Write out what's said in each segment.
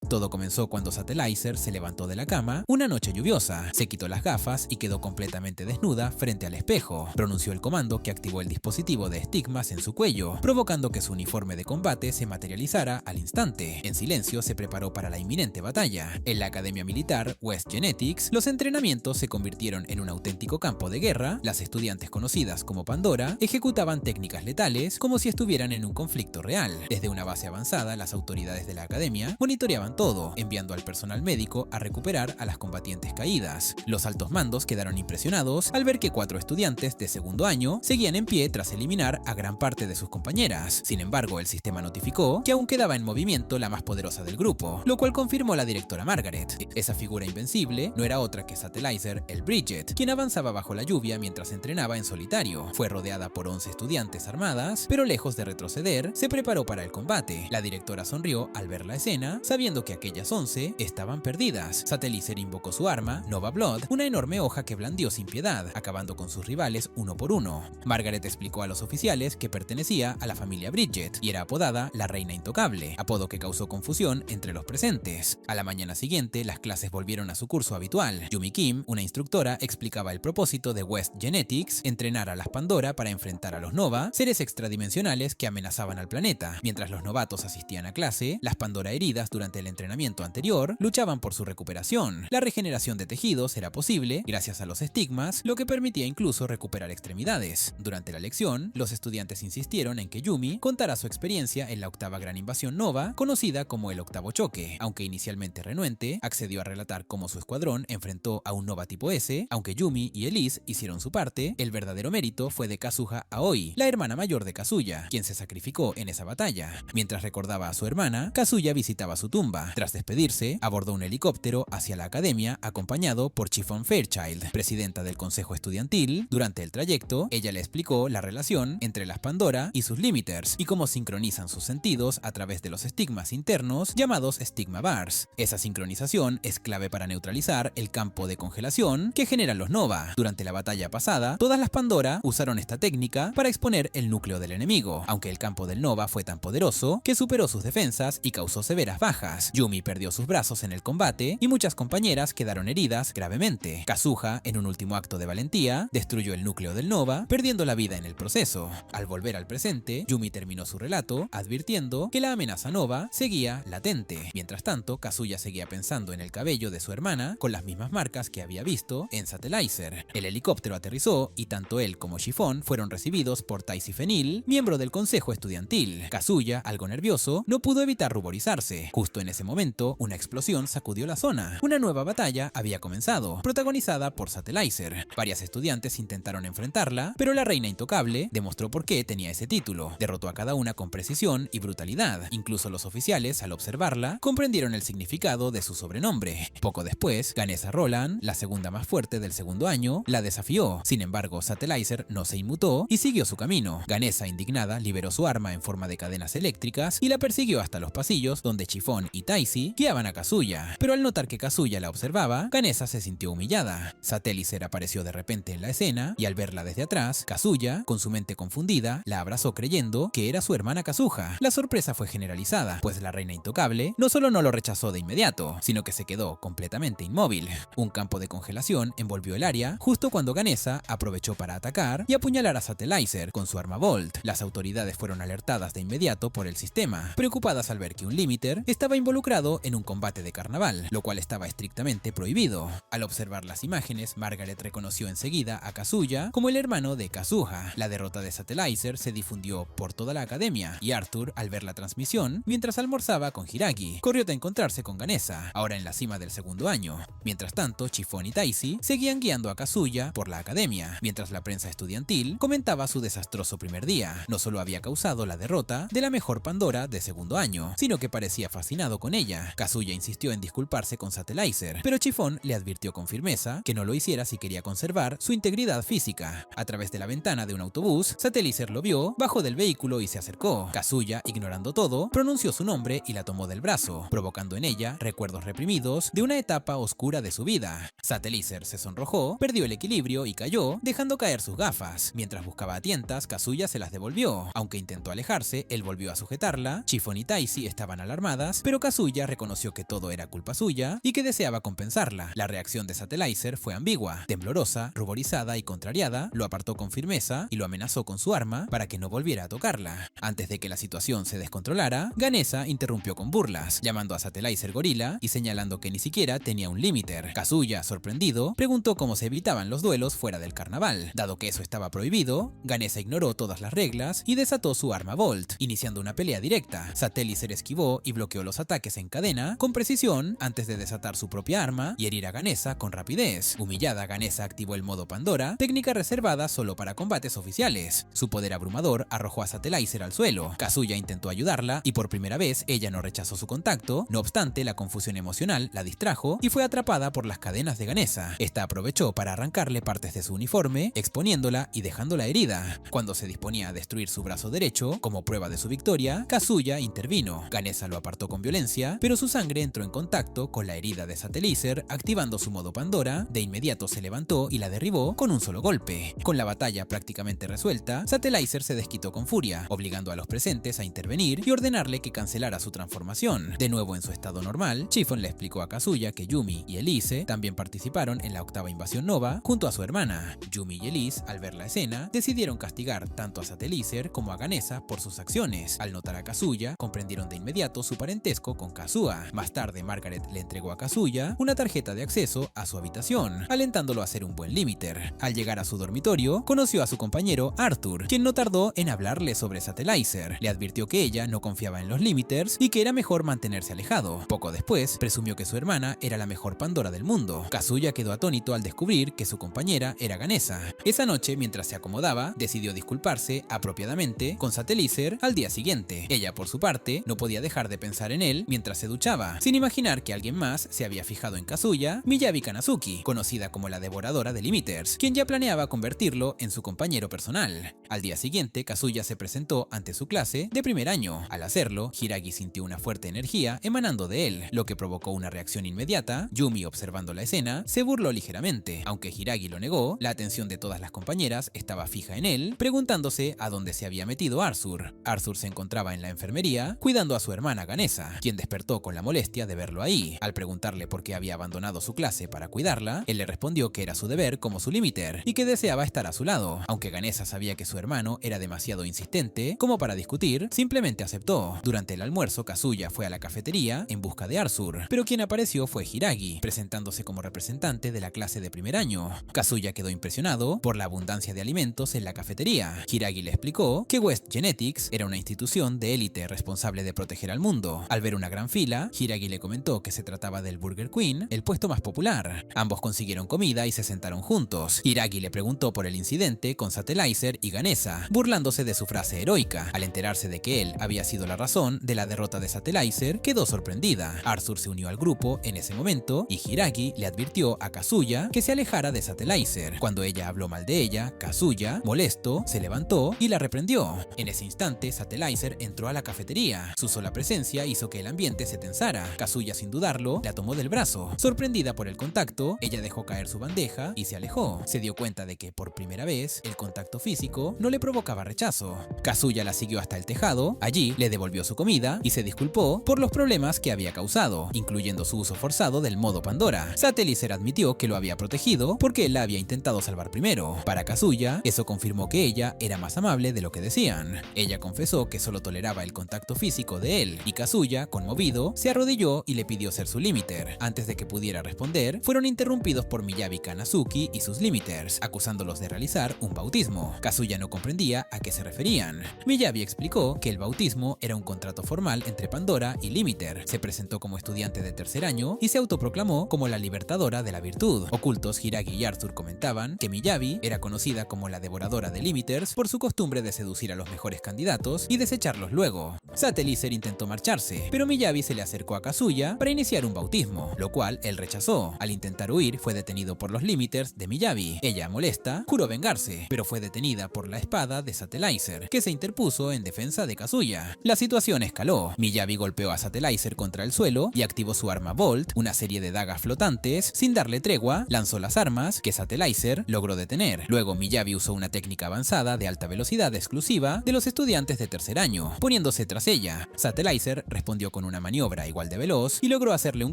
Todo comenzó cuando Satellizer se levantó de la cama una noche lluviosa, se quitó las gafas y quedó completamente desnuda frente al espejo. Pronunció el comando que activó el dispositivo de estigmas en su cuello, provocando que su uniforme de combate se materializara al instante. En silencio se preparó para la inminente batalla. En la Academia Militar West Genetics, los entrenamientos se convirtieron en un auténtico campo de guerra. Las estudiantes conocidas como Pandora ejecutaban técnicas letales como si estuvieran en un conflicto real. Desde una base avanzada, las autoridades de la academia monitoreaban todo, enviando al personal médico a recuperar a las combatientes caídas. Los altos mandos quedaron impresionados al ver que 4 estudiantes de segundo año seguían en pie tras eliminar a gran parte de sus compañeras. Sin embargo, el sistema notificó que aún quedaba en movimiento la más poderosa del grupo, lo cual confirmó la directora Margaret. Esa figura invencible no era otra que Satellizer, el Bridget, quien avanzaba bajo la lluvia mientras entrenaba en solitario. Fue rodeada por 11 estudiantes armadas, pero lejos de retroceder, se preparó para el combate. La directora sonrió al ver la escena, sabiendo que aquellas 11 estaban perdidas. Satellizer invocó su arma, Nova Blood, una enorme hoja que blandió sin piedad, acabando con sus rivales uno por uno. Margaret explicó a los oficiales que pertenecía a la familia Bridget y era apodada la Reina Intocable, apodo que causó confusión entre los presentes. A la mañana siguiente, las clases volvieron a su curso habitual. Yumi Kim, una instructora, explicaba el propósito de West Genetics: entrenar a las Pandora para enfrentar a los Nova, seres extradimensionales que amenazaban al planeta. Mientras los novatos asistían a clase, las Pandora heridas durante el entrenamiento anterior luchaban por su recuperación. La regeneración de tejidos era posible gracias a los estigmas, lo que permitía incluso recuperar extremidades. Durante la lección, los estudiantes insistieron en que Yumi contara su experiencia en la octava gran invasión Nova, conocida como el octavo choque. Aunque inicialmente renuente, accedió a relatar cómo su escuadrón enfrentó a un Nova tipo S. Aunque Yumi y Elise hicieron su parte, el verdadero mérito fue de Kazuha Aoi, la hermana mayor de Kazuya, quien se sacrificó en esa batalla. Mientras recordaba a su hermana, Kazuya visitaba su tumba. Tras despedirse, abordó un helicóptero hacia la academia acompañado por Chiffon Fairchild, presidenta del consejo estudiantil. Durante el trayecto, ella le explicó la relación entre las Pandora y sus limiters y cómo sincronizan sus sentidos a través de los estigmas internos llamados Stigma Bars. Esa sincronización es clave para neutralizar el campo de congelación que generan los Nova. Durante la batalla pasada, todas las Pandora usaron esta técnica para exponer el núcleo del enemigo, aunque el campo del Nova fue tan poderoso que superó sus defensas y causó severas bajas. Yumi perdió sus brazos en el combate y muchas compañeras quedaron heridas gravemente. Kazuha, en un último acto de valentía, destruyó el núcleo del Nova, perdiendo la vida en el proceso. Al volver al presente, Yumi terminó su relato advirtiendo que la amenaza Nova seguía latente. Mientras tanto, Kazuya seguía pensando en el cabello de su hermana con las mismas marcas que había visto en Satellizer. El helicóptero aterrizó y tanto él como Chiffon fueron recibidos por Taisi Fenil, miembro del consejo estudiantil. Kazuya, algo nervioso, no pudo evitar ruborizarse. Justo en ese momento, una explosión sacudió la zona. Una nueva batalla había comenzado, protagonizada por Satellizer. Varias estudiantes intentaron enfrentarla, pero la Reina Intocable demostró por qué tenía ese título. Derrotó a cada una con precisión y brutalidad. Incluso los oficiales, al observarla, comprendieron el significado de su sobrenombre. Poco después, Ganesha Roland, la segunda más fuerte del segundo año, la desafió. Sin embargo, Satellizer no se inmutó y siguió su camino. Ganesha, indignada, liberó su arma en forma de cadenas eléctricas y la persiguió hasta los pasillos donde Chiffon y Taisi guiaban a Kazuya. Pero al notar que Kazuya la observaba, Ganesha se sintió humillada. Satellizer apareció de repente en la escena y al verla desde atrás, Kazuya, con su mente confundida, la abrazó creyendo que era su hermana Kazuha. La sorpresa fue generalizada, pues la Reina Intocable no solo no lo rechazó de inmediato, sino que se quedó completamente inmóvil. Un campo de congelación envolvió el área justo cuando Ganesha aprovechó para atacar y apuñalar a Satellizer con su arma Volt. Las autoridades fueron alertadas de inmediato por el sistema, preocupadas al ver que un limiter estaba involucrado en un combate de carnaval, lo cual estaba estrictamente prohibido. Al observar las imágenes, Margaret reconoció enseguida a Kazuya como el hermano de Kazuha. La derrota de Satellizer se difundió por toda la academia y Arthur, al ver la transmisión, mientras almorzaba con Hiragi, corrió a encontrarse con Ganesha, ahora en la cima del segundo año. Mientras tanto, Chiffon y Taisi seguían guiando a Kazuya por la academia, mientras la prensa estudiantil comentaba su desastroso primer día. No solo había causado la derrota de la mejor Pandora de segundo año, sino que parecía fascinado con ella. Kazuya insistió en disculparse con Satellizer, pero Chiffon le advirtió con firmeza que no lo hiciera si quería conservar su integridad física. A través de la ventana de un autobús, Satellizer lo vio, bajó del vehículo y se acercó. Kazuya, ignorando todo, pronunció su nombre y la tomó del brazo, provocando en ella recuerdos reprimidos de una etapa oscura de su vida. Satellizer se sonrojó, perdió el equilibrio y cayó, dejando caer sus gafas. Mientras buscaba a tientas, Kazuya se las devolvió. Aunque intentó alejarse, él volvió a sujetarla. Chiffon y Taisi estaban alarmadas, pero Kazuya Kazuya reconoció que todo era culpa suya y que deseaba compensarla. La reacción de Satellizer fue ambigua. Temblorosa, ruborizada y contrariada, lo apartó con firmeza y lo amenazó con su arma para que no volviera a tocarla. Antes de que la situación se descontrolara, Ganesha interrumpió con burlas, llamando a Satellizer gorila y señalando que ni siquiera tenía un limiter. Kazuya, sorprendido, preguntó cómo se evitaban los duelos fuera del carnaval. Dado que eso estaba prohibido, Ganesha ignoró todas las reglas y desató su arma Volt, iniciando una pelea directa. Satellizer esquivó y bloqueó los ataques en cadena con precisión antes de desatar su propia arma y herir a Ganesha con rapidez. Humillada, Ganesha activó el modo Pandora, técnica reservada solo para combates oficiales. Su poder abrumador arrojó a Satellizer al suelo. Kazuya intentó ayudarla y por primera vez ella no rechazó su contacto. No obstante, la confusión emocional la distrajo y fue atrapada por las cadenas de Ganesha. Esta aprovechó para arrancarle partes de su uniforme, exponiéndola y dejándola herida. Cuando se disponía a destruir su brazo derecho, como prueba de su victoria, Kazuya intervino. Ganesha lo apartó con violencia, pero su sangre entró en contacto con la herida de Satellizer, activando su modo Pandora. De inmediato se levantó y la derribó con un solo golpe. Con la batalla prácticamente resuelta, Satellizer se desquitó con furia, obligando a los presentes a intervenir y ordenarle que cancelara su transformación. De nuevo en su estado normal, Chiffon le explicó a Kazuya que Yumi y Elise también participaron en la octava invasión Nova junto a su hermana. Yumi y Elise, al ver la escena, decidieron castigar tanto a Satellizer como a Ganesha por sus acciones. Al notar a Kazuya, comprendieron de inmediato su parentesco con Kazuha. Más tarde, Margaret le entregó a Kazuya una tarjeta de acceso a su habitación, alentándolo a hacer un buen limiter. Al llegar a su dormitorio, conoció a su compañero Arthur, quien no tardó en hablarle sobre Satellizer. Le advirtió que ella no confiaba en los limiters y que era mejor mantenerse alejado. Poco después, presumió que su hermana era la mejor Pandora del mundo. Kazuya quedó atónito al descubrir que su compañera era Ganesha. Esa noche, mientras se acomodaba, decidió disculparse apropiadamente con Satellizer al día siguiente. Ella, por su parte, no podía dejar de pensar en él mientras se duchaba, sin imaginar que alguien más se había fijado en Kazuya, Miyabi Kanazuki, conocida como la devoradora de limiters, quien ya planeaba convertirlo en su compañero personal. Al día siguiente, Kazuya se presentó ante su clase de primer año. Al hacerlo, Hiragi sintió una fuerte energía emanando de él, lo que provocó una reacción inmediata. Yumi, observando la escena, se burló ligeramente. Aunque Hiragi lo negó, la atención de todas las compañeras estaba fija en él, preguntándose a dónde se había metido Arthur. Arthur se encontraba en la enfermería cuidando a su hermana Ganesha, quien despertó con la molestia de verlo ahí. Al preguntarle por qué había abandonado su clase para cuidarla, él le respondió que era su deber como su limiter y que deseaba estar a su lado. Aunque Ganesha sabía que su hermano era demasiado insistente como para discutir, simplemente aceptó. Durante el almuerzo, Kazuya fue a la cafetería en busca de Arthur, pero quien apareció fue Hiragi, presentándose como representante de la clase de primer año. Kazuya quedó impresionado por la abundancia de alimentos en la cafetería. Hiragi le explicó que West Genetics era una institución de élite responsable de proteger al mundo. Al ver una gran fila, Hiragi le comentó que se trataba del Burger Queen, el puesto más popular. Ambos consiguieron comida y se sentaron juntos. Hiragi le preguntó por el incidente con Satellizer y Ganesha, burlándose de su frase heroica. Al enterarse de que él había sido la razón de la derrota de Satellizer, quedó sorprendida. Arthur se unió al grupo en ese momento y Hiragi le advirtió a Kazuya que se alejara de Satellizer. Cuando ella habló mal de ella, Kazuya, molesto, se levantó y la reprendió. En ese instante, Satellizer entró a la cafetería. Su sola presencia hizo que el ambiente se tensara. Kazuya, sin dudarlo, la tomó del brazo. Sorprendida por el contacto, ella dejó caer su bandeja y se alejó. Se dio cuenta de que, por primera vez, el contacto físico no le provocaba rechazo. Kazuya la siguió hasta el tejado. Allí le devolvió su comida y se disculpó por los problemas que había causado, incluyendo su uso forzado del modo Pandora. Satellizer admitió que lo había protegido porque él la había intentado salvar primero. Para Kazuya, eso confirmó que ella era más amable de lo que decían. Ella confesó que solo toleraba el contacto físico de él, y Kazuya, conmovido, se arrodilló y le pidió ser su limiter. Antes de que pudiera responder, fueron interrumpidos por Miyabi Kanazuki y sus limiters, acusándolos de realizar un bautismo. Kazuya no comprendía a qué se referían. Miyabi explicó que el bautismo era un contrato formal entre Pandora y Limiter. Se presentó como estudiante de tercer año y se autoproclamó como la libertadora de la virtud. Ocultos, Hiragi y Arthur comentaban que Miyabi era conocida como la devoradora de limiters por su costumbre de seducir a los mejores candidatos y desecharlos luego. Satellizer intentó marcharse, pero Miyabi se le acercó a Kazuya para iniciar un bautismo, lo cual él rechazó. Al intentar huir, fue detenido por los limiters de Miyabi. Ella, molesta, juró vengarse, pero fue detenida por la espada de Satellizer, que se interpuso en defensa de Kazuya. La situación escaló. Miyabi golpeó a Satellizer contra el suelo y activó su arma Volt, una serie de dagas flotantes. Sin darle tregua, lanzó las armas que Satellizer logró detener. Luego Miyabi usó una técnica avanzada de alta velocidad exclusiva de los estudiantes de tercer año, poniéndose tras ella. Satellizer respondió con una maniobra igual de veloz y logró hacerle un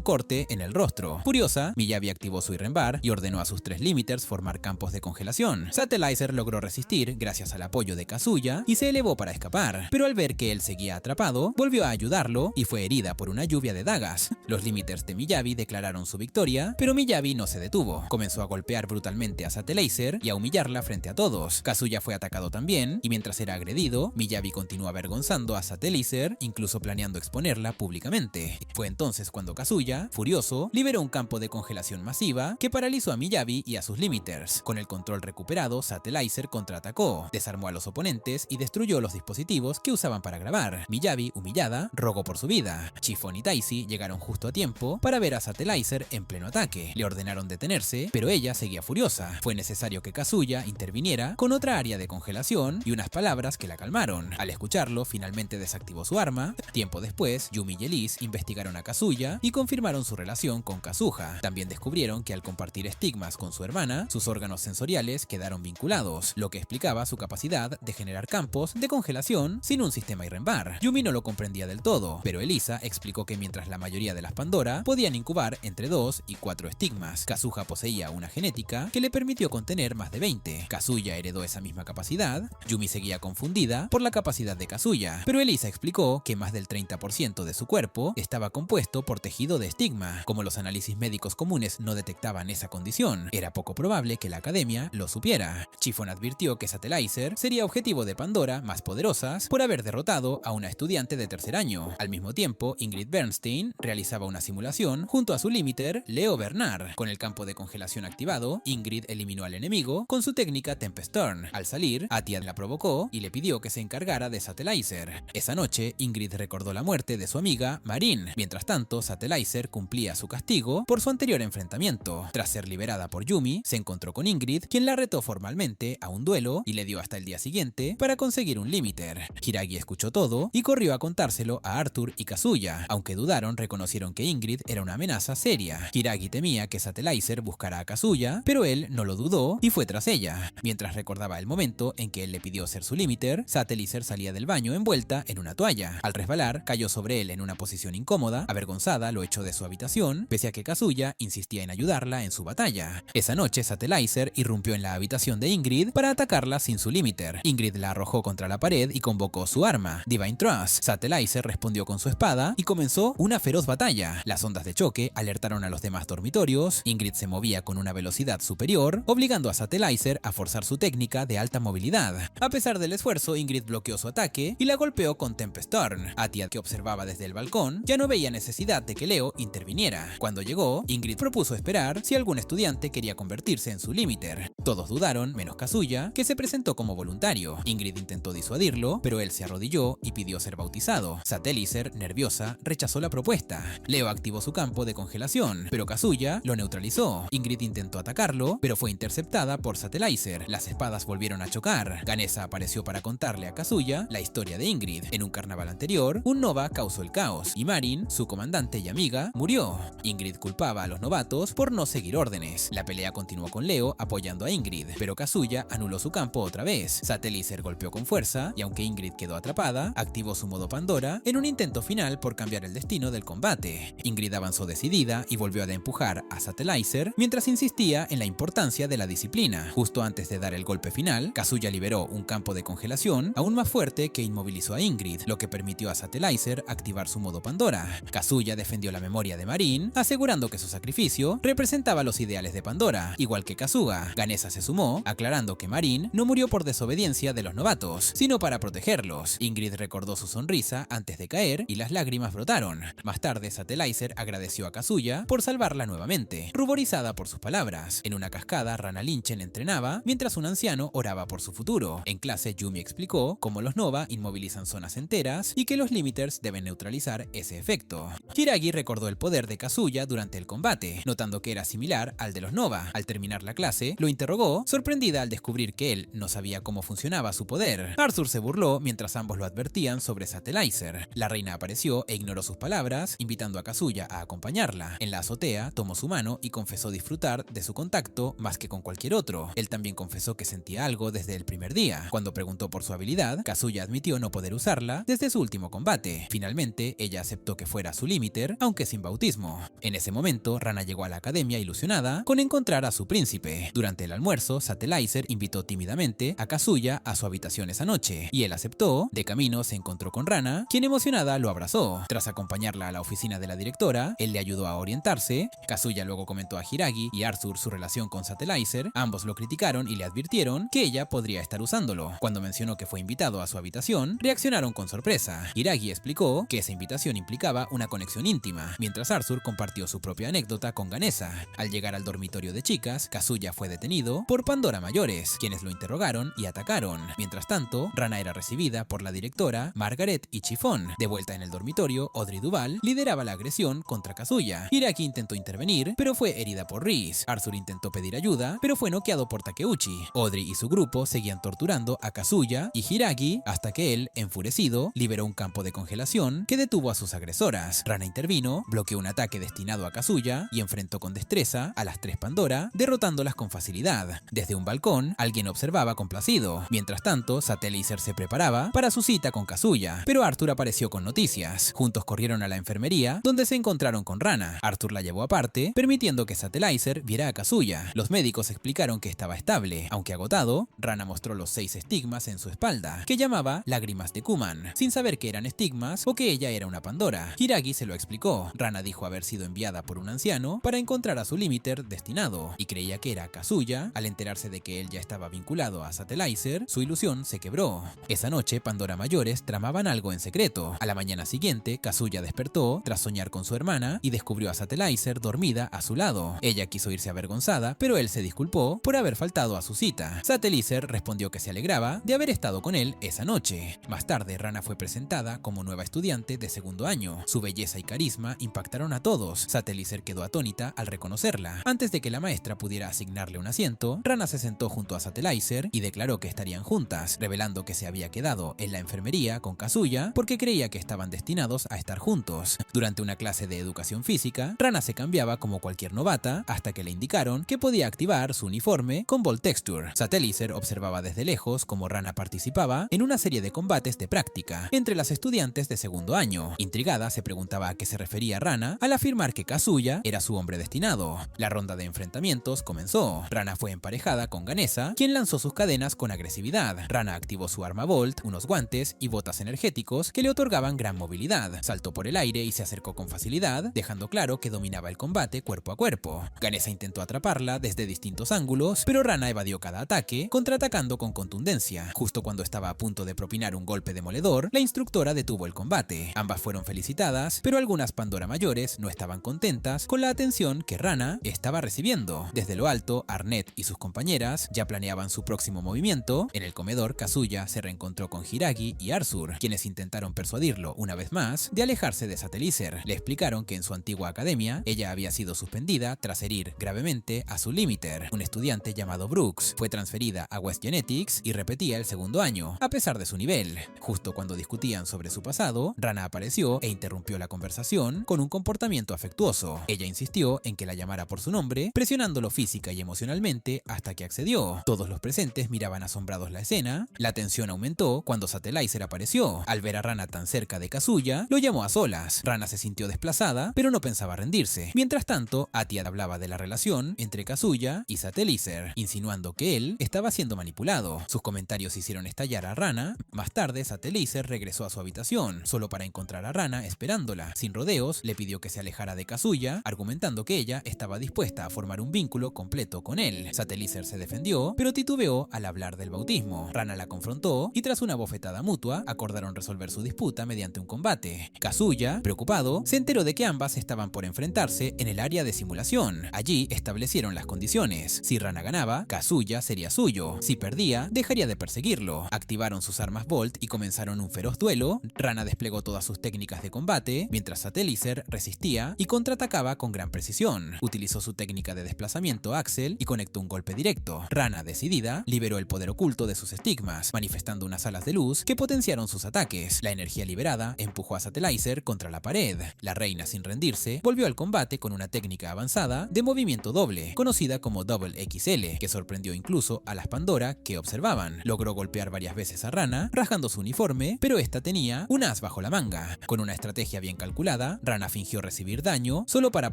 corte en el rostro. Furiosa, Miyabi activó su Irenbar y ordenó a sus 3 limiters formar campos de congelación. Satellizer logró resistir gracias al apoyo de Kazuya y se elevó para escapar, pero al ver que él seguía atrapado, volvió a ayudarlo y fue herida por una lluvia de dagas. Los limiters de Miyabi declararon su victoria, pero Miyabi no se detuvo. Comenzó a golpear brutalmente a Satellizer y a humillarla frente a todos. Kazuya fue atacado también, y mientras era agredido, Miyabi continuó avergonzando a Satellizer, incluso planeando exponerla públicamente. Fue entonces cuando Kazuya, furioso, liberó un campo de congelación masiva que paralizó a Miyabi y a sus limiters. Con el control recuperado, Satellizer contraatacó, desarmó a los oponentes y destruyó los dispositivos que usaban para grabar. Miyabi, humillada, rogó por su vida. Chiffon y Daisy llegaron justo a tiempo para ver a Satellizer en pleno ataque. Le ordenaron detenerse, pero ella seguía furiosa. Fue necesario que Kazuya interviniera con otra área de congelación y unas palabras que la calmaron. Al escucharlo, finalmente desactivó su arma. Tiempo después, Yumi y Elise investigaron a Kazuya y confirmaron su relación con Kazuha. También descubrieron que al compartir estigmas con su hermana, sus órganos sensoriales quedaron vinculados, lo que explicaba su capacidad de generar campos de congelación sin un sistema Irenbar. Yumi no lo comprendía del todo, pero Elisa explicó que mientras la mayoría de las Pandora podían incubar entre 2 y 4 estigmas, Kazuha poseía una genética que le permitió contener más de 20. Kazuya heredó esa misma capacidad. Yumi seguía confundida por la capacidad de Kazuya, pero Elisa explicó que más del 30% de su cuerpo estaba compuesto por tejido de estigma. Como los análisis médicos comunes no detectaban esa condición, era poco probable que la academia lo supiera. Chiffon advirtió que Satellizer sería objetivo de Pandora más poderosas por haber derrotado a una estudiante de tercer año. Al mismo tiempo, Ingrid Bernstein realizaba una simulación junto a su limiter, Leo Bernard. Con el campo de congelación activado, Ingrid eliminó al enemigo con su técnica Tempest Turn. Al salir, Atia la provocó y le pidió que se encargara de Satellizer. Esa noche, Ingrid recordó la muerte de su amiga Marin. Mientras tanto, Satellizer cumplía su castigo por su anterior enfrentamiento. Tras ser liberada por Yumi, se encontró con Ingrid, quien la retó formalmente a un duelo y le dio hasta el día siguiente para conseguir un limiter. Hiragi escuchó todo y corrió a contárselo a Arthur y Kazuya. Aunque dudaron, reconocieron que Ingrid era una amenaza seria. Hiragi temía que Satellizer buscara a Kazuya, pero él no lo dudó y fue tras ella. Mientras recordaba el momento en que él le pidió ser su limiter, Satellizer salía del baño envuelta en una toalla. Al resbalar, cayó sobre él en una posición incómoda. Avergonzada, lo echó de su habitación, pese a que Kazuya insistía en ayudarla en su batalla. Esa noche, Satellizer irrumpió en la habitación de Ingrid para atacarla sin su limiter. Ingrid la arrojó contra la pared y convocó su arma, Divine Trust. Satellizer respondió con su espada y comenzó una feroz batalla. Las ondas de choque alertaron a los demás dormitorios. Ingrid se movía con una velocidad superior, obligando a Satellizer a forzar su técnica de alta movilidad. A pesar del esfuerzo, Ingrid bloqueó su ataque y la golpeó con Tempest Turn. Atia, que observaba desde el balcón, ya no veía necesidad de que Leo interviniera. Cuando llegó, Ingrid propuso esperar si algún estudiante quería convertirse en su limiter. Todos dudaron, menos Kazuya, que se presentó como voluntario. Ingrid intentó disuadirlo, pero él se arrodilló y pidió ser bautizado. Satellizer, nerviosa, rechazó la propuesta. Leo activó su campo de congelación, pero Kazuya lo neutralizó. Ingrid intentó atacarlo, pero fue interceptada por Satellizer. Las espadas volvieron a chocar. Ganesa apareció para contarle a Kazuya la historia de Ingrid. En un carnaval anterior, un Nova causó el caos, y Marin, su comandante y amiga, murió. Ingrid culpaba a los novatos por no seguir órdenes. La pelea continuó con Leo apoyando a Ingrid, pero Kazuya anuló su campo otra vez. Satellizer golpeó con fuerza, y aunque Ingrid quedó atrapada, activó su modo Pandora en un intento final por cambiar el destino del combate. Ingrid avanzó decidida y volvió a empujar a Satellizer mientras insistía en la importancia de la disciplina. Justo antes de dar el golpe final, Kazuya liberó un campo de congelación aún más fuerte que inmovilizó a Ingrid, lo que permitió a Satellizer activar su modo Pandora. Kazuya defendió la memoria de Marin, asegurando que su sacrificio representaba los ideales de Pandora, igual que Kazuga. Ganesa se sumó, aclarando que Marin no murió por desobediencia de los novatos, sino para protegerlos. Ingrid recordó su sonrisa antes de caer y las lágrimas brotaron. Más tarde, Satellizer agradeció a Kazuya por salvarla nuevamente, ruborizada por sus palabras. En una cascada, Rana Lynchen entrenaba mientras un anciano oraba por su futuro. En clase, Yumi explicó cómo los Nova inmovilizan zonas enteras y que los limiters deben neutralizar ese efecto. Hiragi recordó el poder de Kazuya durante el combate, notando que era similar al de los Nova. Al terminar la clase, lo interrogó, sorprendida al descubrir que él no sabía cómo funcionaba su poder. Arthur se burló mientras ambos lo advertían sobre Satellizer. La reina apareció e ignoró sus palabras, invitando a Kazuya a acompañarla. En la azotea, tomó su mano y confesó disfrutar de su contacto más que con cualquier otro. Él también confesó que sentía algo desde el primer día. Cuando preguntó por su habilidad, Kazuya admitió no poder usarla desde su último combate. Finalmente, combate, ella aceptó que fuera su limiter, aunque sin bautismo. En ese momento, Rana llegó a la academia ilusionada con encontrar a su príncipe. Durante el almuerzo, Satellizer invitó tímidamente a Kazuya a su habitación esa noche, y él aceptó. De camino se encontró con Rana, quien emocionada lo abrazó. Tras acompañarla a la oficina de la directora, él le ayudó a orientarse. Kazuya luego comentó a Hiragi y Arthur su relación con Satellizer. Ambos lo criticaron y le advirtieron que ella podría estar usándolo. Cuando mencionó que fue invitado a su habitación, reaccionaron con sorpresa. Hiragi explicó que esa invitación implicaba una conexión íntima, mientras Arthur compartió su propia anécdota con Ganesa. Al llegar al dormitorio de chicas, Kazuya fue detenido por Pandora mayores, quienes lo interrogaron y atacaron. Mientras tanto, Rana era recibida por la directora, Margaret y Chiffon. De vuelta en el dormitorio, Audrey Duval lideraba la agresión contra Kazuya. Hiraki intentó intervenir, pero fue herida por Reese. Arthur intentó pedir ayuda, pero fue noqueado por Takeuchi. Audrey y su grupo seguían torturando a Kazuya y Hiragi hasta que él, enfurecido, liberó un campo de congelación que detuvo a sus agresoras. Rana intervino, bloqueó un ataque destinado a Kazuya y enfrentó con destreza a las tres Pandora, derrotándolas con facilidad. Desde un balcón, alguien observaba complacido. Mientras tanto, Satellizer se preparaba para su cita con Kazuya, pero Arthur apareció con noticias. Juntos corrieron a la enfermería, donde se encontraron con Rana. Arthur la llevó aparte, permitiendo que Satellizer viera a Kazuya. Los médicos explicaron que estaba estable, aunque agotado. Rana mostró los 6 estigmas en su espalda, que llamaba lágrimas de Kuman, sin saber que eran estigmas o que ella era una Pandora. Hiragi se lo explicó. Rana dijo haber sido enviada por un anciano para encontrar a su limiter destinado, y creía que era Kazuya. Al enterarse de que él ya estaba vinculado a Satellizer, su ilusión se quebró. Esa noche, Pandora mayores tramaban algo en secreto. A la mañana siguiente, Kazuya despertó tras soñar con su hermana y descubrió a Satellizer dormida a su lado. Ella quiso irse avergonzada, pero él se disculpó por haber faltado a su cita. Satellizer respondió que se alegraba de haber estado con él esa noche. Más tarde, Rana fue presentada como nueva estudiante de segundo año. Su belleza y carisma impactaron a todos. Satellizer quedó atónita al reconocerla. Antes de que la maestra pudiera asignarle un asiento, Rana se sentó junto a Satellizer y declaró que estarían juntas, revelando que se había quedado en la enfermería con Kazuya porque creía que estaban destinados a estar juntos. Durante una clase de educación física, Rana se cambiaba como cualquier novata hasta que le indicaron que podía activar su uniforme con Volt Texture. Satellizer observaba desde lejos cómo Rana participaba en una serie de combates de práctica entre las estudiantes de segundo año. Intrigada, se preguntaba a qué se refería Rana al afirmar que Kazuya era su hombre destinado. La ronda de enfrentamientos comenzó. Rana fue emparejada con Ganesa, quien lanzó sus cadenas con agresividad. Rana activó su arma Volt, unos guantes y botas energéticos que le otorgaban gran movilidad. Saltó por el aire y se acercó con facilidad, dejando claro que dominaba el combate cuerpo a cuerpo. Ganesa intentó atraparla desde distintos ángulos, pero Rana evadió cada ataque, contraatacando con contundencia. Justo cuando estaba a punto de propinar un golpe demoledor, la instructora detuvo el combate. Ambas fueron felicitadas, pero algunas Pandora mayores no estaban contentas con la atención que Rana estaba recibiendo. Desde lo alto, Arnett y sus compañeras ya planeaban su próximo movimiento. En el comedor, Kazuya se reencontró con Hiragi y Arthur, quienes intentaron persuadirlo una vez más de alejarse de Satellizer. Le explicaron que en su antigua academia ella había sido suspendida tras herir gravemente a su limiter. Un estudiante llamado Brooks fue transferida a West Genetics y repetía el segundo año, a pesar de su nivel. Justo cuando discutían sobre su pasado, Rana apareció e interrumpió la conversación con un comportamiento afectuoso. Ella insistió en que la llamara por su nombre, presionándolo física y emocionalmente hasta que accedió. Todos los presentes miraban asombrados la escena. La tensión aumentó cuando Satellizer apareció. Al ver a Rana tan cerca de Kazuya, lo llamó a solas. Rana se sintió desplazada, pero no pensaba rendirse. Mientras tanto, Atia hablaba de la relación entre Kazuya y Satellizer, insinuando que él estaba siendo manipulado. Sus comentarios hicieron estallar a Rana. Más tarde, Satellizer regresó a su habitación, solo para encontrar a Rana esperándola. Sin rodeos, le pidió que se alejara de Kazuya, argumentando que ella estaba dispuesta a formar un vínculo completo con él. Satellizer se defendió, pero titubeó al hablar del bautismo. Rana la confrontó y tras una bofetada mutua, acordaron resolver su disputa mediante un combate. Kazuya, preocupado, se enteró de que ambas estaban por enfrentarse en el área de simulación. Allí establecieron las condiciones. Si Rana ganaba, Kazuya sería suyo. Si perdía, dejaría de perseguirlo. Activaron sus armas Volt y comenzaron un feroz duelo. Rana desplegó todas sus técnicas de combate, mientras Satellizer resistía y contraatacaba con gran precisión. Utilizó su técnica de desplazamiento Axel y conectó un golpe directo. Rana, decidida, liberó el poder oculto de sus estigmas, manifestando unas alas de luz que potenciaron sus ataques. La energía liberada empujó a Satellizer contra la pared. La reina, sin rendirse, volvió al combate con una técnica avanzada de movimiento doble, conocida como Double XL, que sorprendió incluso a las Pandora que observaban. Logró golpear varias veces a Rana, rajando su uniforme, pero esta tenía un as bajo la manga. manga. Con una estrategia bien calculada, Rana fingió recibir daño solo para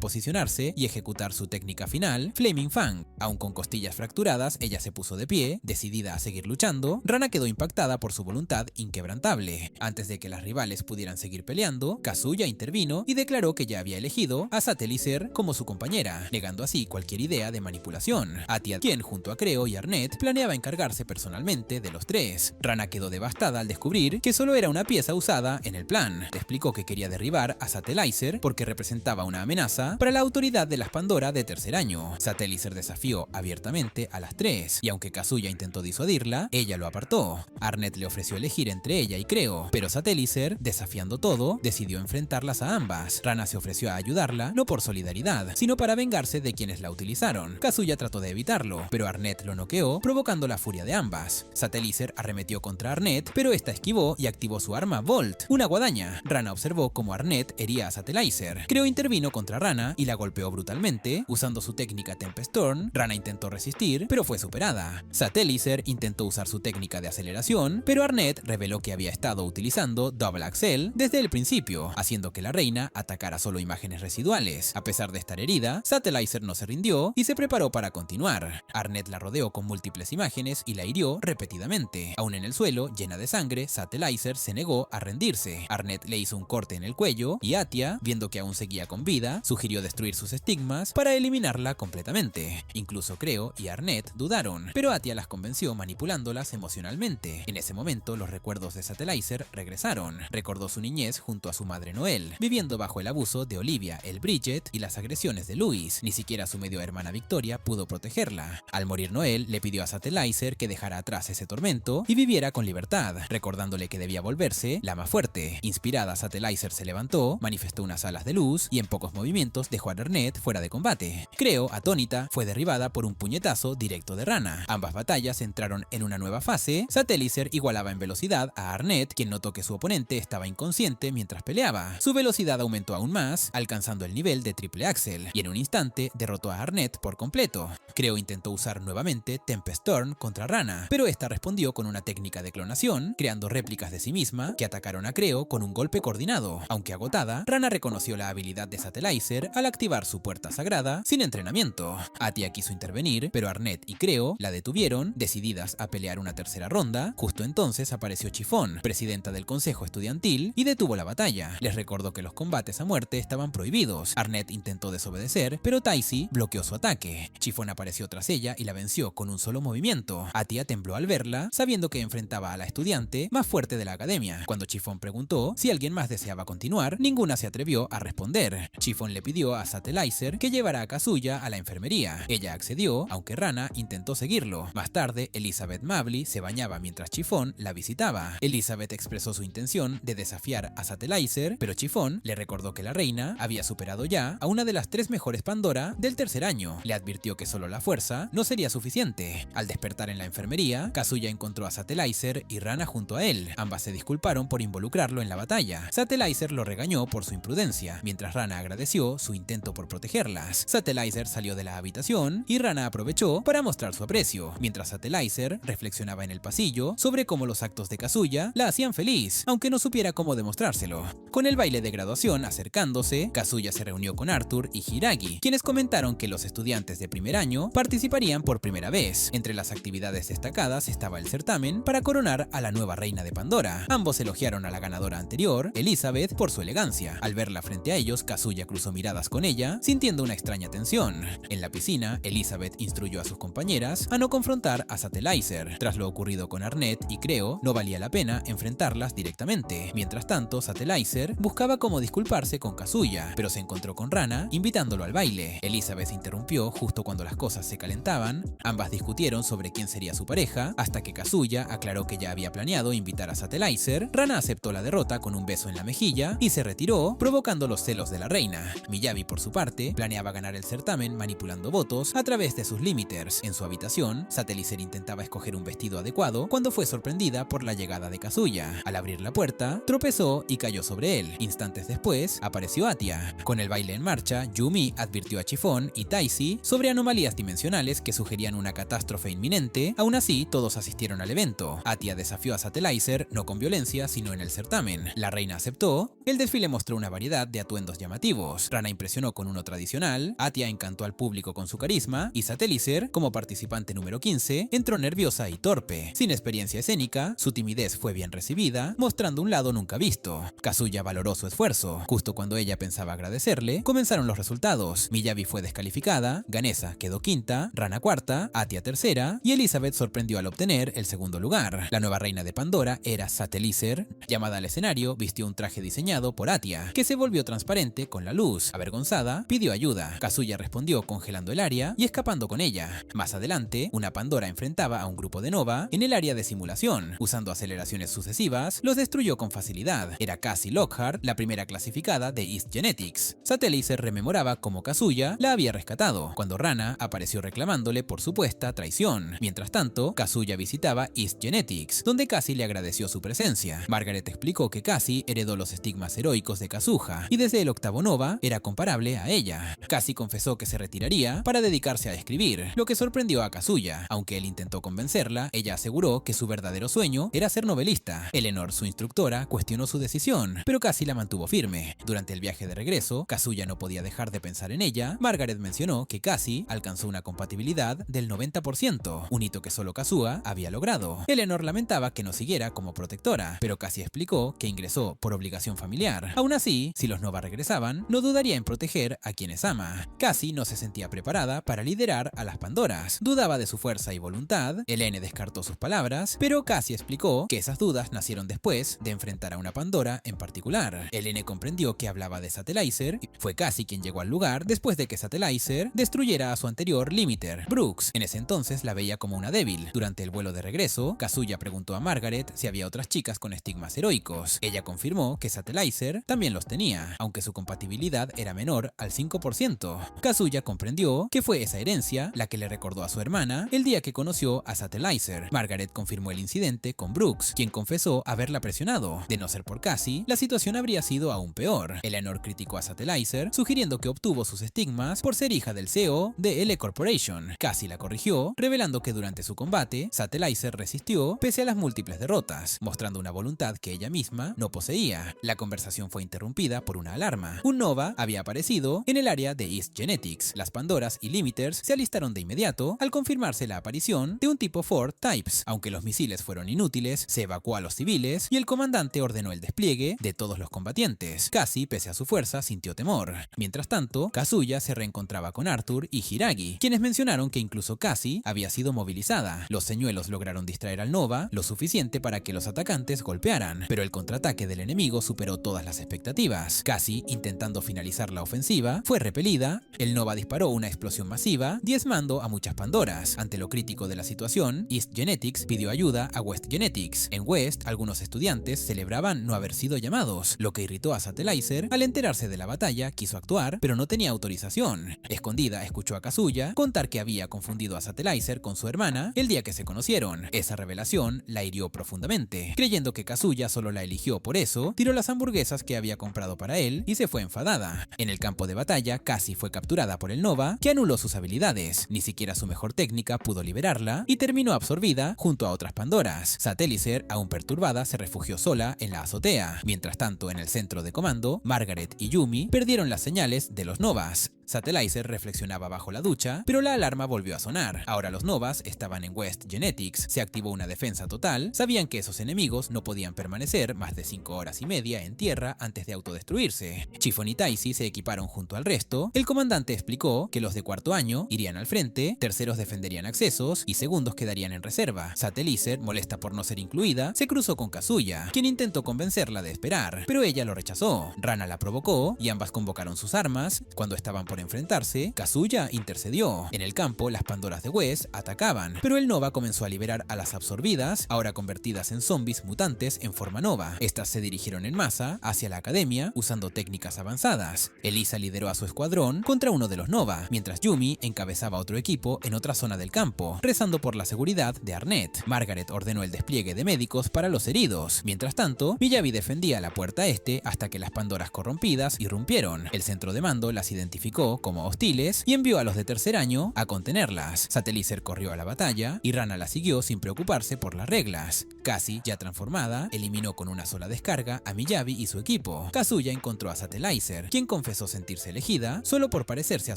posicionarse y ejecutar su técnica final, Flaming Fang. Aun con costillas fracturadas, ella se puso de pie, decidida a seguir luchando. Rana quedó impactada por su voluntad inquebrantable. Antes de que las rivales pudieran seguir peleando, Kazuya intervino y declaró que ya había elegido a Satelliser como su compañera, negando así cualquier idea de manipulación. Atia, quien junto a Creo y Arnett planeaba encargarse personalmente de los tres. Rana quedó devastada al descubrir que solo era una pieza usada en el plan. Le explicó que quería derribar a Satelliser porque representaba una amenaza para la autoridad de las Pandora de tercer año. Satelliser desafió abiertamente a las tres, y aunque Kazuya intentó disuadirla, ella lo apartó. Arnett le ofreció elegir entre ella y Creo, pero Satelliser, desafiando todo, decidió enfrentarlas a ambas. Rana se ofreció a ayudarla, no por solidaridad, sino para vengarse de quienes la utilizaron. Kazuya trató de evitarlo, pero Arnett lo noqueó, provocando la furia de ambas. Satelliser arremetió contra Arnett, pero esta esquivó y activó su arma Volt, una guadaña. Rana observó cómo Arnett hería a Satelliser. Creo intervino contra Rana y la golpeó brutalmente, usando su técnica Tempestorm. Rana intentó resistir, pero fue superada. Satelliser intentó usar su técnica de aceleración, pero Arnett reveló que había estado utilizando Double Axel desde el principio, haciendo que la reina atacara solo imágenes residuales. A pesar de estar herida, Satelliser no se rindió y se preparó para continuar. Arnett la rodeó con múltiples imágenes y la hirió repetidamente. Aún en el suelo, llena de sangre, Satelliser se negó a rendirse. Arnett le hizo un corte en el cuello y Atia, viendo que aún seguía con vida, sugirió destruir sus estigmas para eliminarla completamente. Incluso Creo y Arnett dudaron, pero Atia las convenció manipulándolas emocionalmente. En ese momento, los recuerdos de Satelliser regresaron. Recordó su niñez junto a su madre Noelle, viviendo bajo el abuso de Olivia, el Bridget y las agresiones de Louis. Ni siquiera su medio hermana Victoria pudo protegerla. Al morir Noelle, le pidió a Satelliser que dejara atrás ese tormento y viviera con libertad, recordándole que debía volverse la más fuerte. Inspirada, Satelliser se levantó, manifestó unas alas de luz y en pocos movimientos dejó a Arnett fuera de combate. Creo, atónita, fue derribada por un puñetazo directo de Rana. Ambas batallas entraron en una nueva fase. Satelliser igualaba en velocidad a Arnett, quien notó que su oponente estaba inconsciente mientras peleaba. Su velocidad aumentó aún más, alcanzando el nivel de Triple Axel, y en un instante derrotó a Arnett por completo. Creo intentó usar nuevamente Tempestorm contra Rana, pero esta respondió con una técnica de clonación, creando réplicas de sí misma que atacaron a Creo con un golpe coordinado. Aunque agotada, Rana reconoció la habilidad de Satelliser al activar su puerta sagrada sin entrenamiento. Atia quiso intervenir, pero Arnett y Creo la detuvieron, decididas a pelear una tercera ronda. Justo entonces apareció Chiffon, presidenta del consejo estudiantil, y detuvo la batalla. Les recordó que los combates a muerte estaban prohibidos. Arnett intentó desobedecer, pero Taisi bloqueó su ataque. Chiffon apareció tras ella y la venció con un solo movimiento. Atia tembló al verla, sabiendo que enfrentaba a la estudiante más fuerte de la academia. Cuando Chiffon preguntó si alguien más deseaba continuar, ninguna se atrevió a responder. Chiffon le pidió a Satelliser que llevara a Kazuya a la enfermería. Ella accedió, aunque Rana intentó seguirlo. Más tarde, Elizabeth Mably se bañaba mientras Chiffon la visitaba. Elizabeth expresó su intención de desafiar a Satelliser, pero Chiffon le recordó que la reina había superado ya a una de las tres mejores Pandora del tercer año. Le advirtió que solo la fuerza no sería suficiente. Al despertar en la enfermería, Kazuya encontró a Satelliser y Rana junto a él. Ambas se disculparon por involucrarlo en la batalla. Satelliser lo regañó por su imprudencia, mientras Rana agradeció su intento por protegerlas. Satelliser salió de la habitación y Rana aprovechó para mostrar su aprecio, mientras Satelliser reflexionaba en el pasillo sobre cómo los actos de Kazuya la hacían feliz, aunque no supiera cómo demostrárselo. Con el baile de graduación acercándose, Kazuya se reunió con Arthur y Hiragi, quienes comentaron que los estudiantes de primer año participarían por primera vez. Entre las actividades destacadas estaba el certamen para coronar a la nueva reina de Pandora. Ambos elogiaron a la ganadora anterior, Elizabeth, por su elegancia. Al verla frente a ellos, Kazuya cruzó miradas con ella, sintiendo una extraña tensión. En la piscina, Elizabeth instruyó a sus compañeras a no confrontar a Satelliser. Tras lo ocurrido con Arnett y Creo, no valía la pena enfrentarlas directamente. Mientras tanto, Satelliser buscaba cómo disculparse con Kazuya, pero se encontró con Rana, invitándolo al baile. Elizabeth interrumpió justo cuando las cosas se calentaban. Ambas discutieron sobre quién sería su pareja, hasta que Kazuya aclaró que ya había planeado invitar a Satelliser. Rana aceptó la derrota con un beso en la mejilla y se retiró, provocando los celos de la reina. Miyabi, por su parte, planeaba ganar el certamen manipulando votos a través de sus limiters. En su habitación, Satelliser intentaba escoger un vestido adecuado cuando fue sorprendida por la llegada de Kazuya. Al abrir la puerta, tropezó y cayó sobre él. Instantes después, apareció Atia. Con el baile en marcha, Yumi advirtió a Chiffon y Taisi sobre anomalías dimensionales que sugerían una catástrofe inminente. Aún así, todos asistieron al evento. Atia desafió a Satelliser no con violencia, sino en el certamen. bien. La reina aceptó. El desfile mostró una variedad de atuendos llamativos. Rana impresionó con uno tradicional, Atia encantó al público con su carisma y Satelliser, como participante número 15, entró nerviosa y torpe. Sin experiencia escénica, su timidez fue bien recibida, mostrando un lado nunca visto. Kazuya valoró su esfuerzo. Justo cuando ella pensaba agradecerle, comenzaron los resultados. Miyabi fue descalificada, Ganesa quedó quinta, Rana cuarta, Atia tercera y Elizabeth sorprendió al obtener el segundo lugar. La nueva reina de Pandora era Satelliser. Llamada al escenario, vistió un traje diseñado por Atia, que se volvió transparente con la luz. Avergonzada, pidió ayuda. Kazuya respondió congelando el área y escapando con ella. Más adelante, una Pandora enfrentaba a un grupo de Nova en el área de simulación. Usando aceleraciones sucesivas, los destruyó con facilidad. Era Cassie Lockhart, la primera clasificada de East Genetics. Satelliser rememoraba cómo Kazuya la había rescatado, cuando Rana apareció reclamándole por supuesta traición. Mientras tanto, Kazuya visitaba East Genetics, donde Cassie le agradeció su presencia. Margaret explicó que Cassie heredó los estigmas heroicos de Kazuha, y desde el octavo Nova era comparable a ella. Cassie confesó que se retiraría para dedicarse a escribir, lo que sorprendió a Kazuya. Aunque él intentó convencerla, ella aseguró que su verdadero sueño era ser novelista. Eleanor, su instructora, cuestionó su decisión, pero Cassie la mantuvo firme. Durante el viaje de regreso, Kazuya no podía dejar de pensar en ella. Margaret mencionó que Cassie alcanzó una compatibilidad del 90%, un hito que solo Kazuha había logrado. Eleanor lamentaba que no siguiera como protectora, pero Cassie explicó que ingresó por obligación familiar. Aún así, si los Nova regresaban, no dudaría en proteger a quienes ama. Cassie no se sentía preparada para liderar a las Pandoras. Dudaba de su fuerza y voluntad. Helene descartó sus palabras, pero Cassie explicó que esas dudas nacieron después de enfrentar a una Pandora en particular. Helene comprendió que hablaba de Satelliser y fue Cassie quien llegó al lugar después de que Satelliser destruyera a su anterior limiter, Brooks. En ese entonces la veía como una débil. Durante el vuelo de regreso, Kazuya preguntó a Margaret si había otras chicas con estigmas heroicos. Ella confirmó que Satelliser también los tenía, aunque su compatibilidad era menor al 5%. Kazuya comprendió que fue esa herencia la que le recordó a su hermana el día que conoció a Satelliser. Margaret confirmó el incidente con Brooks, quien confesó haberla presionado. De no ser por Cassie, la situación habría sido aún peor. Eleanor criticó a Satelliser, sugiriendo que obtuvo sus estigmas por ser hija del CEO de L Corporation. Cassie la corrigió, revelando que durante su combate, Satelliser resistió pese a las múltiples derrotas, mostrando una voluntad que ella misma no poseía. La conversación fue interrumpida por una alarma. Un Nova había aparecido en el área de East Genetics. Las Pandoras y Limiters se alistaron de inmediato al confirmarse la aparición de un tipo Ford Types. Aunque los misiles fueron inútiles, se evacuó a los civiles y el comandante ordenó el despliegue de todos los combatientes. Cassie, pese a su fuerza, sintió temor. Mientras tanto, Kazuya se reencontraba con Arthur y Hiragi, quienes mencionaron que incluso Cassie había sido movilizada. Los señuelos lograron distraer al Nova lo suficiente para que los atacantes golpearan, pero el contraataque del enemigo superó todas las expectativas. Cassie, intentando finalizar la ofensiva, fue repelida. El Nova disparó una explosión masiva, diezmando a muchas Pandoras. Ante lo crítico de la situación, East Genetics pidió ayuda a West Genetics. En West, algunos estudiantes celebraban no haber sido llamados, lo que irritó a Satelliser. Al enterarse de la batalla, quiso actuar, pero no tenía autorización. Escondida, escuchó a Kazuya contar que había confundido a Satelliser con su hermana el día que se conocieron. Esa revelación la hirió profundamente. Creyendo que Kazuya solo la eligió por eso, tiró las hamburguesas que había comprado para él y se fue enfadada. En el campo de batalla, Cassie fue capturada por el Nova, que anuló sus habilidades. Ni siquiera su mejor técnica pudo liberarla y terminó absorbida junto a otras Pandoras. Satelliser, aún perturbada, se refugió sola en la azotea. Mientras tanto, en el centro de comando, Margaret y Yumi perdieron las señales de los Novas. Satelliser reflexionaba bajo la ducha, pero la alarma volvió a sonar. Ahora los Novas estaban en West Genetics. Se activó una defensa total. Sabían que esos enemigos no podían permanecer más de 5 horas y media en tierra antes de autodestruirse. Chiffon y Taisi se equiparon junto al resto. El comandante explicó que los de cuarto año irían al frente, terceros defenderían accesos y segundos quedarían en reserva. Satelliser, molesta por no ser incluida, se cruzó con Kazuya, quien intentó convencerla de esperar, pero ella lo rechazó. Rana la provocó y ambas convocaron sus armas. Cuando estaban por enfrentarse, Kazuya intercedió. En el campo, las Pandoras de West atacaban, pero el Nova comenzó a liberar a las absorbidas, ahora convertidas en zombies mutantes en forma Nova. Estas se dirigieron en masa hacia la academia usando técnicas avanzadas. Elisa lideró a su escuadrón contra uno de los Nova, mientras Yumi encabezaba otro equipo en otra zona del campo, rezando por la seguridad de Arnett. Margaret ordenó el despliegue de médicos para los heridos. Mientras tanto, Miyabi defendía la puerta este hasta que las Pandoras corrompidas irrumpieron. El centro de mando las identificó calificó como hostiles y envió a los de tercer año a contenerlas. Satelliser corrió a la batalla y Rana la siguió sin preocuparse por las reglas. Cassie, ya transformada, eliminó con una sola descarga a Miyabi y su equipo. Kazuya encontró a Satelliser, quien confesó sentirse elegida solo por parecerse a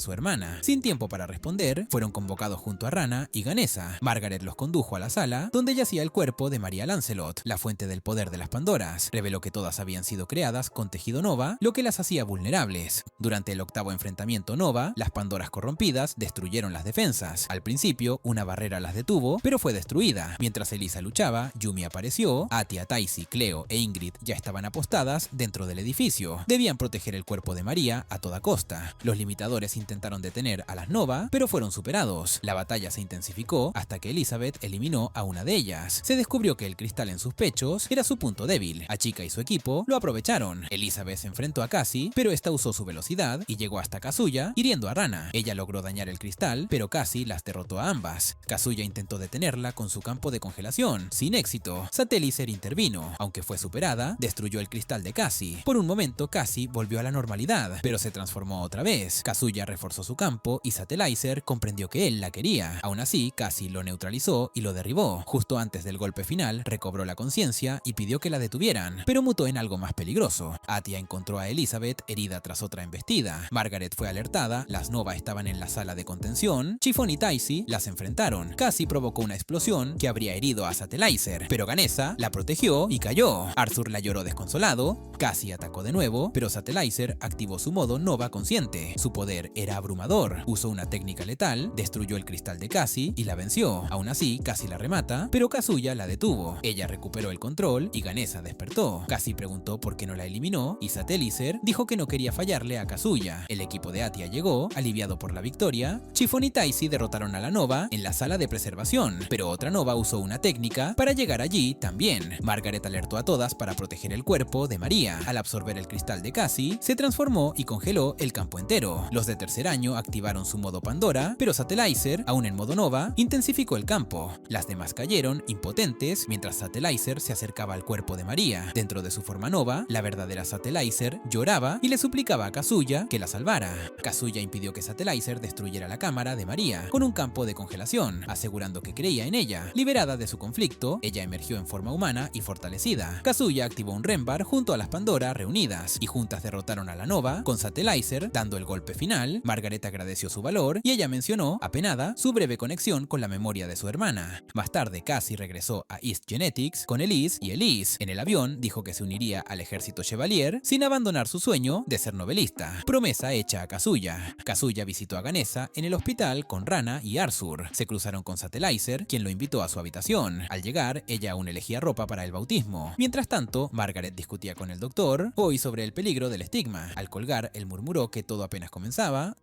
su hermana. Sin tiempo para responder, fueron convocados junto a Rana y Ganesa. Margaret los condujo a la sala donde yacía el cuerpo de María Lancelot, la fuente del poder de las Pandoras. Reveló que todas habían sido creadas con tejido Nova, lo que las hacía vulnerables. Durante el octavo enfrentamiento Nova, las Pandoras corrompidas destruyeron las defensas. Al principio, una barrera las detuvo, pero fue destruida. Mientras Elisa luchaba, Yumi apareció. Atia, Taisi, Cleo e Ingrid ya estaban apostadas dentro del edificio. Debían proteger el cuerpo de María a toda costa. Los limitadores intentaron detener a las Nova, pero fueron superados. La batalla se intensificó hasta que Elizabeth eliminó a una de ellas. Se descubrió que el cristal en sus pechos era su punto débil. Achika y su equipo lo aprovecharon. Elizabeth se enfrentó a Cassie, pero esta usó su velocidad y llegó hasta Kazuya, hiriendo a Rana. Ella logró dañar el cristal, pero Cassie las derrotó a ambas. Kazuya intentó detenerla con su campo de congelación. Sin éxito, Satelliser intervino. Aunque fue superada, destruyó el cristal de Cassie. Por un momento, Cassie volvió a la normalidad, pero se transformó otra vez. Kazuya reforzó su campo y Satelliser comprendió que él la quería. Aún así, Cassie lo neutralizó y lo derribó. Justo antes del golpe final, recobró la conciencia y pidió que la detuvieran, pero mutó en algo más peligroso. Atia encontró a Elizabeth herida tras otra embestida. Margaret fue alertada, las Nova estaban en la sala de contención. Chiffon y Taisi las enfrentaron. Cassie provocó una explosión que habría herido a Satelliser, pero Ganesa la protegió y cayó. Arthur la lloró desconsolado. Cassie atacó de nuevo, pero Satelliser activó su modo Nova consciente. Su poder era abrumador. Usó una técnica letal, destruyó el cristal de Cassie y la venció. Aún así, Cassie la remata, pero Kazuya la detuvo. Ella recuperó el control y Ganesa despertó. Cassie preguntó por qué no la eliminó y Satelliser dijo que no quería fallarle a Kazuya. El equipo de Atia llegó, aliviado por la victoria. Chiffon y Taisi derrotaron a la Nova en la sala de preservación, pero otra Nova usó una técnica para llegar allí también. Margaret alertó a todas para proteger el cuerpo de María. Al absorber el cristal de Cassie, se transformó y congeló el campo entero. Los de tercer año activaron su modo Pandora, pero Satelliser, aún en modo Nova, intensificó el campo. Las demás cayeron, impotentes, mientras Satelliser se acercaba al cuerpo de María. Dentro de su forma Nova, la verdadera Satelliser lloraba y le suplicaba a Kazuya que la salvara. Kazuya impidió que Satelliser destruyera la cámara de María con un campo de congelación, asegurando que creía en ella. Liberada de su conflicto, ella emergió en forma humana y fortalecida. Kazuya activó un Renbar junto a las Pandora reunidas y juntas derrotaron a la Nova con Satelliser dando el golpe final. Margaret agradeció su valor y ella mencionó, apenada, su breve conexión con la memoria de su hermana. Más tarde, Cassie regresó a East Genetics con Elise y Elise. En el avión dijo que se uniría al ejército Chevalier sin abandonar su sueño de ser novelista, promesa hecha a Kazuya. Kazuya visitó a Ganesa en el hospital con Rana y Arthur. Se cruzaron con Satelliser, quien lo invitó a su habitación. Al llegar, ella aún elegía ropa para el bautismo. Mientras tanto, Margaret discutía con el doctor hoy sobre el peligro del estigma. Al colgar, él murmuró que todo apenas comenzaba